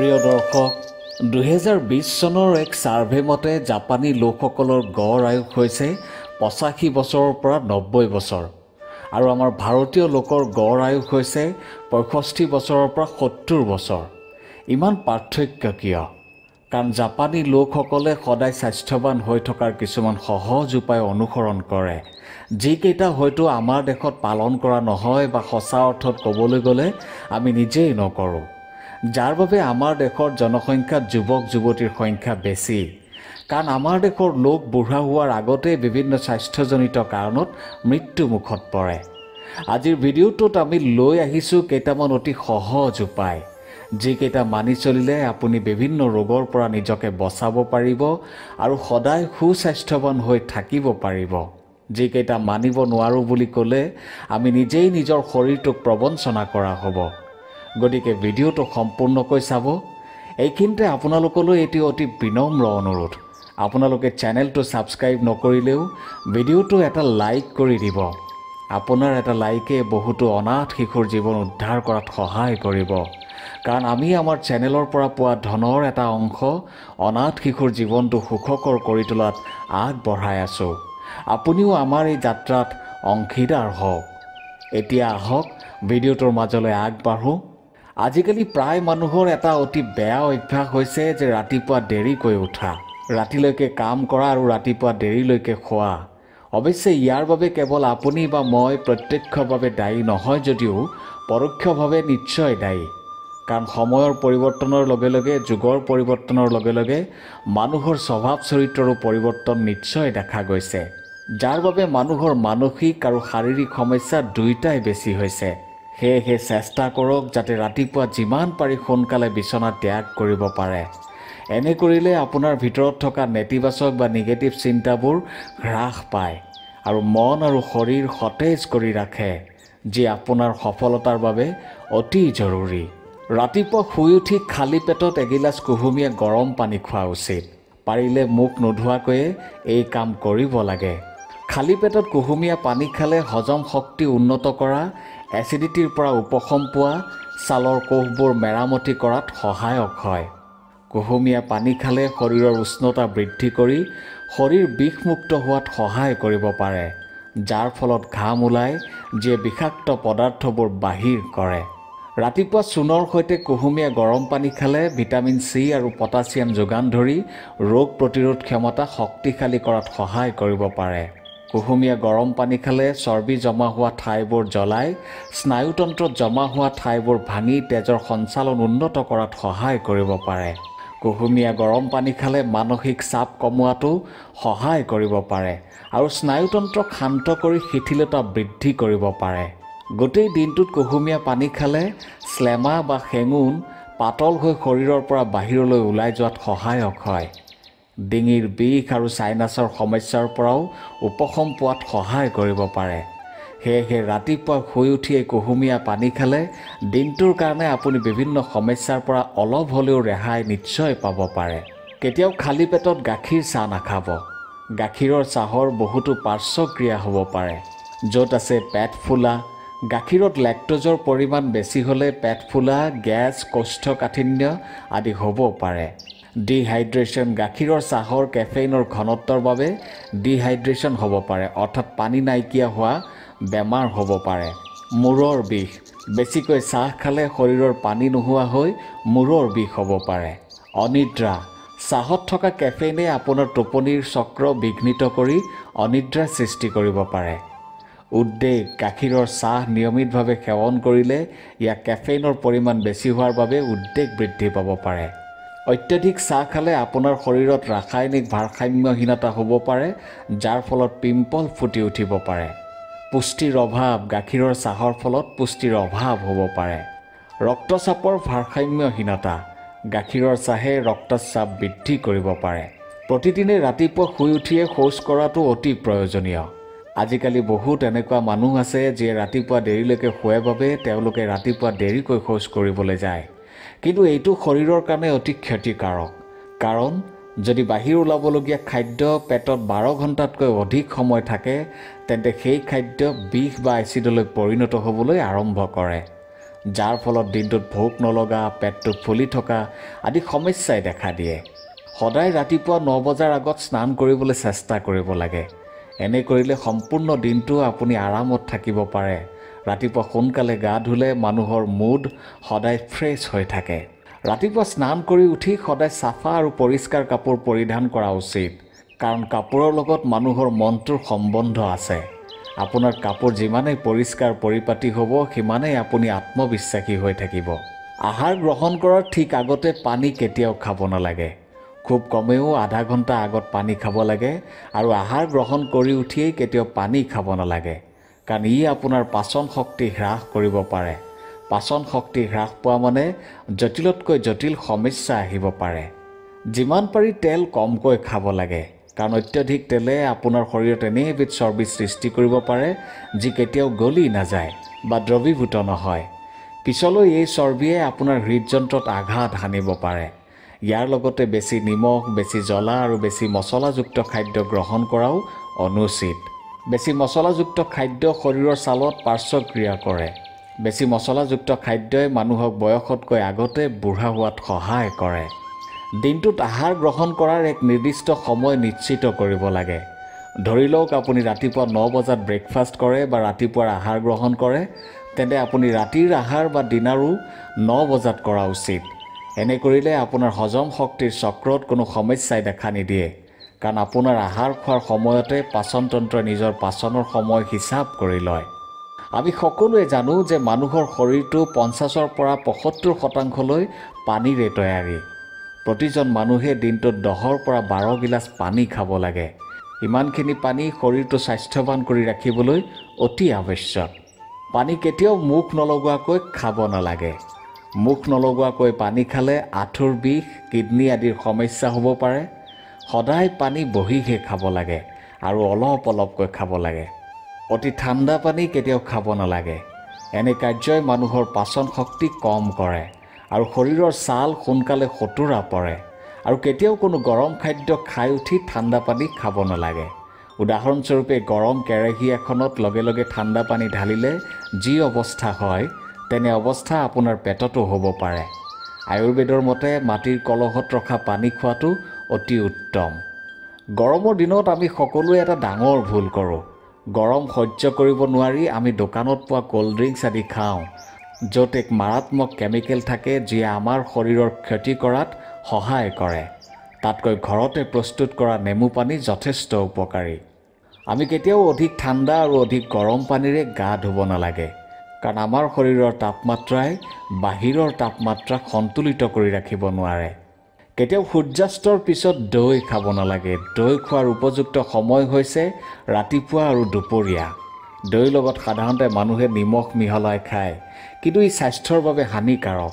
প্ৰিয় দৰ্শক 2020 চনৰ এক সাৰ্ভে মতে জাপানী লোকসকলৰ গড় আয়ুস হৈছে 85 বছৰৰ পৰা 90 বছৰ আৰু আমাৰ ভাৰতীয় লোকৰ গড় আয়ুস হৈছে 65 বছৰৰ পৰা 70 বছৰ। ইমান পাৰ্থক্য কিয়? কাৰণ জাপানী লোকসকলে সদায় স্বাস্থ্যৱান হৈ থকাৰ কিছুমান সহজ উপায় অনুসৰণ কৰে, যিকেইটা হয়তো আমাৰ দেশত পালন কৰা নহয় বা সঁচা অৰ্থত ক'বলৈ গ'লে আমি নিজেই নকৰোঁ, যাৰ বাবে আমাৰ দেশৰ জনসংখ্যাত যুৱক যুৱতীৰ সংখ্যা বেছি। কাৰণ আমাৰ দেশৰ লোক বুঢ়া হোৱাৰ আগতে বিভিন্ন স্বাস্থ্যজনিত কাৰণত মৃত্যু মুখত পৰে। আজিৰ ভিডিঅ'টোত আমি লৈ আহিছোঁ কেইটামান অতি সহজ উপায়, যিকেইটা মানি চলিলে আপুনি বিভিন্ন ৰোগৰ পৰা নিজকে বচাব পাৰিব আৰু সদায় সুস্বাস্থ্যৱান হৈ থাকিব পাৰিব। যিকেইটা মানিব নোৱাৰোঁ বুলি ক'লে আমি নিজেই নিজৰ শৰীৰটোক প্ৰবঞ্চনা কৰা হ'ব। গতিকে ভিডিঅ'টো সম্পূৰ্ণকৈ চাব। এইখিনিতে আপোনালোকলৈ এটি অতি বিনম্ৰ অনুৰোধ, আপোনালোকে চেনেলটো ছাবস্ক্ৰাইব নকৰিলেও ভিডিঅ'টো এটা লাইক কৰি দিব। আপোনাৰ এটা লাইকে বহুতো অনাথ শিশুৰ জীৱন উদ্ধাৰ কৰাত সহায় কৰিব। কাৰণ আমি আমাৰ চেনেলৰ পৰা পোৱা ধনৰ এটা অংশ অনাথ শিশুৰ জীৱনটো সুখকৰ কৰি তোলাত আগবঢ়াই আছোঁ। আপুনিও আমাৰ এই যাত্ৰাত অংশীদাৰ হওক। এতিয়া আহক ভিডিঅ'টোৰ মাজলৈ আগবাঢ়োঁ। আজিকালি প্ৰায় মানুহৰ এটা অতি বেয়া অভ্যাস হৈছে যে ৰাতিপুৱা দেৰিকৈ উঠা, ৰাতিলৈকে কাম কৰা আৰু ৰাতিপুৱা দেৰিলৈকে খোৱা। অৱশ্যে ইয়াৰ বাবে কেৱল আপুনি বা মই প্ৰত্যক্ষভাৱে দায়ী নহয় যদিও পৰোক্ষভাৱে নিশ্চয় দায়ী। কাৰণ সময়ৰ পৰিৱৰ্তনৰ লগে লগে যুগৰ পৰিৱৰ্তনৰ লগে লগে মানুহৰ স্বভাৱ চৰিত্ৰৰো পৰিৱৰ্তন নিশ্চয় দেখা গৈছে, যাৰ বাবে মানুহৰ মানসিক আৰু শাৰীৰিক সমস্যা দুয়োটাই বেছি হৈছে। সেয়েহে চেষ্টা কৰক যাতে ৰাতিপুৱা যিমান পাৰি সোনকালে বিচনা ত্যাগ কৰিব পাৰে। এনে কৰিলে আপোনাৰ ভিতৰত থকা নেতিবাচক বা নিগেটিভ চিন্তাবোৰ হ্ৰাস পায় আৰু মন আৰু শৰীৰ সতেজ কৰি ৰাখে, যি আপোনাৰ সফলতাৰ বাবে অতি জৰুৰী। ৰাতিপুৱা শুই উঠি খালী পেটত এগিলাচ কুহুমীয়া গৰম পানী খোৱা উচিত। পাৰিলে মুখ নোধোৱাকৈয়ে এই কাম কৰিব লাগে। খালী পেটত কুহুমীয়া পানী খালে হজম শক্তি উন্নত কৰা, এচিডিটিৰ পৰা উপশম পোৱা, ছালৰ কোষবোৰ মেৰামতি কৰাত সহায়ক হয়। কুহুমীয়া পানী খালে শৰীৰৰ উষ্ণতা বৃদ্ধি কৰি শৰীৰ বিষমুক্ত হোৱাত সহায় কৰিব পাৰে, যাৰ ফলত ঘাম ওলায়, যিয়ে বিষাক্ত পদাৰ্থবোৰ বাহিৰ কৰে। ৰাতিপুৱা চূণৰ সৈতে কুহুমীয়া গৰম পানী খালে ভিটামিন চি আৰু পটাছিয়াম যোগান ধৰি ৰোগ প্ৰতিৰোধ ক্ষমতা শক্তিশালী কৰাত সহায় কৰিব পাৰে। কুহুমীয়া গৰম পানী খালে চৰ্বি জমা হোৱা ঠাইবোৰ জ্বলাই স্নায়ুতন্ত্ৰত জমা হোৱা ঠাইবোৰ ভাঙি তেজৰ সঞ্চালন উন্নত কৰাত সহায় কৰিব পাৰে। কুহুমীয়া গৰম পানী খালে মানসিক চাপ কমোৱাটো সহায় কৰিব পাৰে আৰু স্নায়ুতন্ত্ৰক শান্ত কৰি শিথিলতা বৃদ্ধি কৰিব পাৰে। গোটেই দিনটোত কুহুমীয়া পানী খালে স্লেমা বা শেঙুন পাতল হৈ শৰীৰৰ পৰা বাহিৰলৈ ওলাই যোৱাত সহায়ক হয়। ডিঙিৰ বিষ আৰু চাইনাছৰ সমস্যাৰ পৰাও উপশম পোৱাত সহায় কৰিব পাৰে। সেয়েহে ৰাতিপুৱা শুই উঠিয়েই কুহুমীয়া পানী খালে দিনটোৰ কাৰণে আপুনি বিভিন্ন সমস্যাৰ পৰা অলপ হ'লেও ৰেহাই নিশ্চয় পাব পাৰে। কেতিয়াও খালী পেটত গাখীৰ চাহ নাখাব। গাখীৰৰ চাহৰ বহুতো পাৰ্শ্বক্ৰিয়া হ'ব পাৰে, য'ত আছে পেট ফুলা। গাখীৰত লেক্টোজৰ পৰিমাণ বেছি হ'লে পেট ফুলা, গেছ, কোষ্ঠকাঠিন্য আদি হ'ব পাৰে। ডিহাইড্ৰেশ্যন, গাখীৰৰ চাহৰ কেফেইনৰ ঘনত্বৰ বাবে ডিহাইড্ৰেশ্যন হ'ব পাৰে, অৰ্থাৎ পানী নাইকিয়া হোৱা বেমাৰ হ'ব পাৰে। মূৰৰ বিষ, বেছিকৈ চাহ খালে শৰীৰৰ পানী নোহোৱা হৈ মূৰৰ বিষ হ'ব পাৰে। অনিদ্ৰা, চাহত থকা কেফেইনে আপোনাৰ টোপনিৰ চক্ৰ বিঘ্নিত কৰি অনিদ্ৰাৰ সৃষ্টি কৰিব পাৰে। উদ্বেগ, গাখীৰৰ চাহ নিয়মিতভাৱে সেৱন কৰিলে ইয়াক কেফেইনৰ পৰিমাণ বেছি হোৱাৰ বাবে উদ্বেগ বৃদ্ধি পাব পাৰে। অত্যাধিক চাহ খালে আপোনাৰ শৰীৰত ৰাসায়নিক ভাৰসাম্যহীনতা হ'ব পাৰে, যাৰ ফলত পিম্পল ফুটি উঠিব পাৰে। পুষ্টিৰ অভাৱ, গাখীৰৰ চাহৰ ফলত পুষ্টিৰ অভাৱ হ'ব পাৰে। ৰক্তচাপৰ ভাৰসাম্যহীনতা, গাখীৰৰ চাহে ৰক্তচাপ বৃদ্ধি কৰিব পাৰে। প্ৰতিদিনে ৰাতিপুৱা শুই উঠিয়ে শৌচ কৰাটো অতি প্ৰয়োজনীয়। আজিকালি বহুত এনেকুৱা মানুহ আছে যিয়ে ৰাতিপুৱা দেৰিলৈকে শুৱে বাবে তেওঁলোকে ৰাতিপুৱা দেৰিকৈ শৌচ কৰিবলৈ যায়। কিন্তু এইটো শৰীৰৰ কাৰণে অতি ক্ষতিকাৰক। কাৰণ যদি বাহিৰ ওলাবলগীয়া খাদ্য পেটত 12 ঘণ্টাতকৈ অধিক সময় থাকে, তেন্তে সেই খাদ্য বিষ বা এচিডলৈ পৰিণত হ'বলৈ আৰম্ভ কৰে, যাৰ ফলত দিনটোত ভোক নলগা, পেটটো ফুলি থকা আদি সমস্যাই দেখা দিয়ে। সদায় ৰাতিপুৱা 9 বজাৰ আগত স্নান কৰিবলৈ চেষ্টা কৰিব লাগে। এনে কৰিলে সম্পূৰ্ণ দিনটো আপুনি আৰামত থাকিব পাৰে। ৰাতিপুৱা সোনকালে গা ধুলে মানুহৰ মুড সদায় ফ্ৰেছ হৈ থাকে। ৰাতিপুৱা স্নান কৰি উঠি সদায় চাফা আৰু পৰিষ্কাৰ কাপোৰ পৰিধান কৰা উচিত, কাৰণ কাপোৰৰ লগত মানুহৰ মনটোৰ সম্বন্ধ আছে। আপোনাৰ কাপোৰ যিমানেই পৰিষ্কাৰ পৰিপাটি হ'ব, সিমানেই আপুনি আত্মবিশ্বাসী হৈ থাকিব। আহাৰ গ্ৰহণ কৰাৰ ঠিক আগতে পানী কেতিয়াও খাব নালাগে। খুব কমেও আধা ঘণ্টা আগত পানী খাব লাগে আৰু আহাৰ গ্ৰহণ কৰি উঠিয়েই কেতিয়াও পানী খাব নালাগে, কাৰণ ই আপোনাৰ পাচন শক্তি হ্ৰাস কৰিব পাৰে। পাচন শক্তি হ্ৰাস পোৱা মানে জটিলতকৈ জটিল সমস্যা আহিব পাৰে। যিমান পাৰি তেল কমকৈ খাব লাগে, কাৰণ অত্যধিক তেলে আপোনাৰ শৰীৰত এনে এবিধ চৰ্বি সৃষ্টি কৰিব পাৰে যি কেতিয়াও গলি নাযায় বা দ্ৰৱীভূত নহয়। পিছলৈ এই চৰ্বিয়ে আপোনাৰ হৃদযন্ত্ৰত আঘাত হানিব পাৰে। ইয়াৰ লগতে বেছি নিমখ, বেছি জ্বলা আৰু বেছি মছলাযুক্ত খাদ্য গ্ৰহণ কৰাও অনুচিত। বেছি মছলাযুক্ত খাদ্য শৰীৰৰ ছালত পাৰ্শ্বক্ৰিয়া কৰে। বেছি মছলাযুক্ত খাদ্যই মানুহক বয়সতকৈ আগতে বুঢ়া হোৱাত সহায় কৰে। দিনটোত আহাৰ গ্ৰহণ কৰাৰ এক নিৰ্দিষ্ট সময় নিশ্চিত কৰিব লাগে। ধৰি লওক আপুনি ৰাতিপুৱা 9 বজাত ব্ৰেকফাষ্ট কৰে বা ৰাতিপুৱাৰ আহাৰ গ্ৰহণ কৰে, তেন্তে আপুনি ৰাতিৰ আহাৰ বা ডিনাৰো 9 বজাত কৰা উচিত। এনে কৰিলে আপোনাৰ হজম শক্তিৰ চক্ৰত কোনো সমস্যাই দেখা নিদিয়ে, কাৰণ আপোনাৰ আহাৰ খোৱাৰ সময়তে পাচনতন্ত্ৰই নিজৰ পাচনৰ সময় হিচাপ কৰি লয়। আমি সকলোৱে জানো যে মানুহৰ শৰীৰটো 50ৰ পৰা 75% পানীৰে তৈয়াৰী। প্ৰতিজন মানুহে দিনটোত 10ৰ পৰা 12 গিলাচ পানী খাব লাগে। ইমানখিনি পানী শৰীৰটো স্বাস্থ্যৱান কৰি ৰাখিবলৈ অতি আৱশ্যক। পানী কেতিয়াও মুখ নলগোৱাকৈ খাব নালাগে। মুখ নলগোৱাকৈ পানী খালে আঁঠুৰ বিষ, কিডনী আদিৰ সমস্যা হ'ব পাৰে। সদায় পানী বহিহে খাব লাগে আৰু অলপ অলপকৈ খাব লাগে। অতি ঠাণ্ডা পানী কেতিয়াও খাব নালাগে। এনে কাৰ্যই মানুহৰ পাচন শক্তি কম কৰে আৰু শৰীৰৰ ছাল সোনকালে শোটোৰা পৰে। আৰু কেতিয়াও কোনো গৰম খাদ্য খাই উঠি ঠাণ্ডা পানী খাব নালাগে। উদাহৰণস্বৰূপে গৰম কেৰাহী এখনত লগে লগে ঠাণ্ডা পানী ঢালিলে যি অৱস্থা হয়, তেনে অৱস্থা আপোনাৰ পেটতো হ'ব পাৰে। আয়ুৰ্বেদৰ মতে মাটিৰ কলহত ৰখা পানী খোৱাটো অতি উত্তম। গৰমৰ দিনত আমি সকলোৱে এটা ডাঙৰ ভুল কৰোঁ। গৰম সহ্য কৰিব নোৱাৰি আমি দোকানত পোৱা ক'ল্ড ড্ৰিংকছ আদি খাওঁ, য'ত এক মাৰাত্মক কেমিকেল থাকে যিয়ে আমাৰ শৰীৰৰ ক্ষতি কৰাত সহায় কৰে। তাতকৈ ঘৰতে প্ৰস্তুত কৰা নেমু পানী যথেষ্ট উপকাৰী। আমি কেতিয়াও অধিক ঠাণ্ডা আৰু অধিক গৰম পানীৰে গা ধুব নালাগে, কাৰণ আমাৰ শৰীৰৰ তাপমাত্ৰাই বাহিৰৰ তাপমাত্ৰাক সন্তুলিত কৰি ৰাখিব নোৱাৰে। কেতিয়াও সূৰ্যাস্তৰ পিছত দৈ খাব নালাগে। দৈ খোৱাৰ উপযুক্ত সময় হৈছে ৰাতিপুৱা আৰু দুপৰীয়া। দৈৰ লগত সাধাৰণতে মানুহে নিমখ মিহলাই খায়, কিন্তু ই স্বাস্থ্যৰ বাবে হানিকাৰক।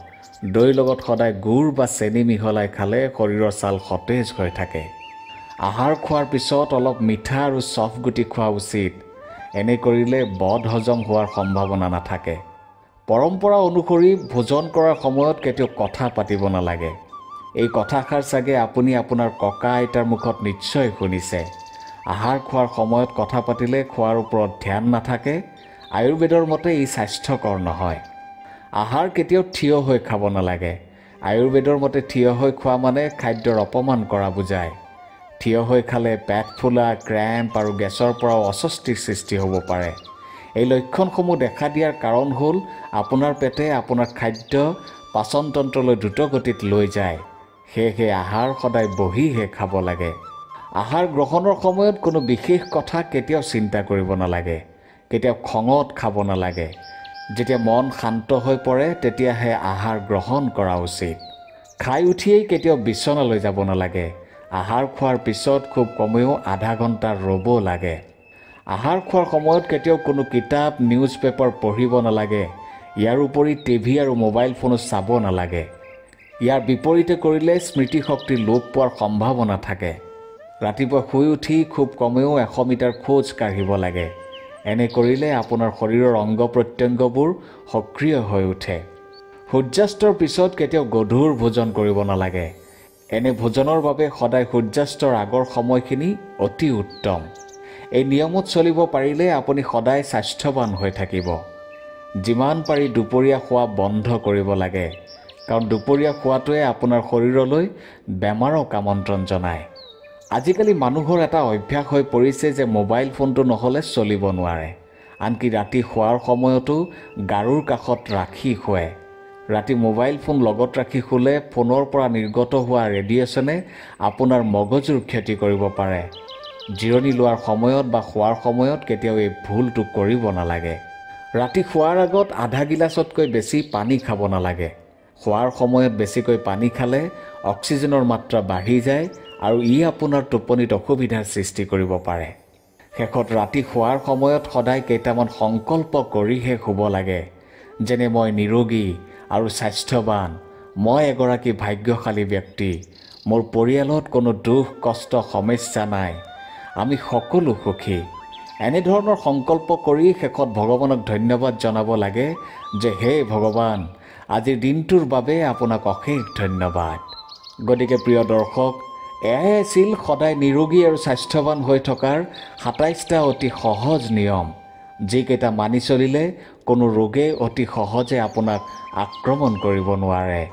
দৈৰ লগত সদায় গুড় বা চেনি মিহলাই খালে শৰীৰৰ ছাল সতেজ হৈ থাকে। আহাৰ খোৱাৰ পিছত অলপ মিঠা আৰু চফ গুটি খোৱা উচিত। এনে কৰিলে বদ হজম হোৱাৰ সম্ভাৱনা নাথাকে। পৰম্পৰা অনুসৰি ভোজন কৰাৰ সময়ত কেতিয়াও কথা পাতিব নালাগে। এই কথাষাৰ চাগে আপুনি আপোনাৰ ককা আইতাৰ মুখত নিশ্চয় শুনিছে। আহাৰ খোৱাৰ সময়ত কথা পাতিলে খোৱাৰ ওপৰত ধ্যান নাথাকে। আয়ুৰ্বেদৰ মতে ই স্বাস্থ্যকৰ নহয়। আহাৰ কেতিয়াও থিয় হৈ খাব নালাগে। আয়ুৰ্বেদৰ মতে থিয় হৈ খোৱা মানে খাদ্যৰ অপমান কৰা বুজায়। থিয় হৈ খালে পেট ফুলা, ক্ৰেম্প আৰু গেছৰ পৰাও অস্বস্তিৰ সৃষ্টি হ'ব পাৰে। এই লক্ষণসমূহ দেখা দিয়াৰ কাৰণ হ'ল আপোনাৰ পেটে আপোনাৰ খাদ্য পাচনতন্ত্ৰলৈ দ্ৰুতগতিত লৈ যায়। সেয়েহে আহাৰ সদায় বহিহে খাব লাগে। আহাৰ গ্ৰহণৰ সময়ত কোনো বিশেষ কথা কেতিয়াও চিন্তা কৰিব নালাগে। কেতিয়াও খঙত খাব নালাগে। যেতিয়া মন শান্ত হৈ পৰে তেতিয়াহে আহাৰ গ্ৰহণ কৰা উচিত। খাই উঠিয়েই কেতিয়াও বিচনালৈ যাব নালাগে। আহাৰ খোৱাৰ পিছত খুব কমেও আধা ঘণ্টা ৰ'ব লাগে। আহাৰ খোৱাৰ সময়ত কেতিয়াও কোনো কিতাপ, নিউজ পেপাৰ পঢ়িব নালাগে। ইয়াৰ উপৰি টিভি আৰু মোবাইল ফোনো চাব নালাগে। ইয়াৰ বিপৰীতে কৰিলে স্মৃতিশক্তি লোপ পোৱাৰ সম্ভাৱনা থাকে। ৰাতিপুৱা শুই উঠি খুব কমেও 100 মিটাৰ খোজ কাঢ়িব লাগে। এনে কৰিলে আপোনাৰ শৰীৰৰ অংগ প্ৰত্যংগবোৰ সক্ৰিয় হৈ উঠে। সূৰ্যাস্তৰ পিছত কেতিয়াও গধুৰ ভোজন কৰিব নালাগে। এনে ভোজনৰ বাবে সদায় সূৰ্যাস্তৰ আগৰ সময়খিনি অতি উত্তম। এই নিয়মত চলিব পাৰিলে আপুনি সদায় স্বাস্থ্যৱান হৈ থাকিব। যিমান পাৰি দুপৰীয়া খোৱা বন্ধ কৰিব লাগে, কাৰণ দুপৰীয়া খোৱাটোৱে আপোনাৰ শৰীৰলৈ বেমাৰক আমন্ত্ৰণ জনায়। আজিকালি মানুহৰ এটা অভ্যাস হৈ পৰিছে যে মোবাইল ফোনটো নহ'লে চলিব নোৱাৰে। আনকি ৰাতি শোৱাৰ সময়তো গাৰুৰ কাষত ৰাখি শুৱে। ৰাতি মোবাইল ফোন লগত ৰাখি শুলে ফোনৰ পৰা নিৰ্গত হোৱা ৰেডিয়েশ্যনে আপোনাৰ মগজুৰ ক্ষতি কৰিব পাৰে। জিৰণি লোৱাৰ সময়ত বা শোৱাৰ সময়ত কেতিয়াও এই ভুলটো কৰিব নালাগে। ৰাতি শোৱাৰ আগত আধা গিলাচতকৈ বেছি পানী খাব নালাগে। শোৱাৰ সময়ত বেছিকৈ পানী খালে অক্সিজেনৰ মাত্ৰা বাঢ়ি যায় আৰু ই আপোনাৰ টোপনিত অসুবিধাৰ সৃষ্টি কৰিব পাৰে। শেষত ৰাতি শোৱাৰ সময়ত সদায় কেইটামান সংকল্প কৰিহে শুব লাগে, যেনে মই নিৰোগী আৰু স্বাস্থ্যৱান, মই এগৰাকী ভাগ্যশালী ব্যক্তি, মোৰ পৰিয়ালত কোনো দুখ কষ্ট সমস্যা নাই, আমি সকলো সুখী। এনেধৰণৰ সংকল্প কৰি শেষত ভগৱানক ধন্যবাদ জনাব লাগে যে হে ভগৱান, আজিৰ দিনটোৰ বাবে আপোনাক অশেষ ধন্যবাদ। গতিকে প্ৰিয় দৰ্শক, এয়াই আছিল সদায় নিৰোগী আৰু স্বাস্থ্যৱান হৈ থকাৰ ২৭টা অতি সহজ নিয়ম, যিকেইটা মানি চলিলে কোনো ৰোগে অতি সহজে আপোনাক আক্ৰমণ কৰিব নোৱাৰে।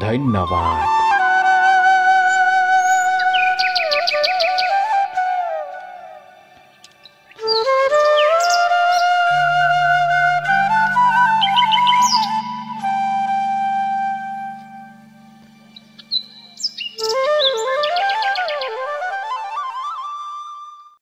ধন্যবাদ।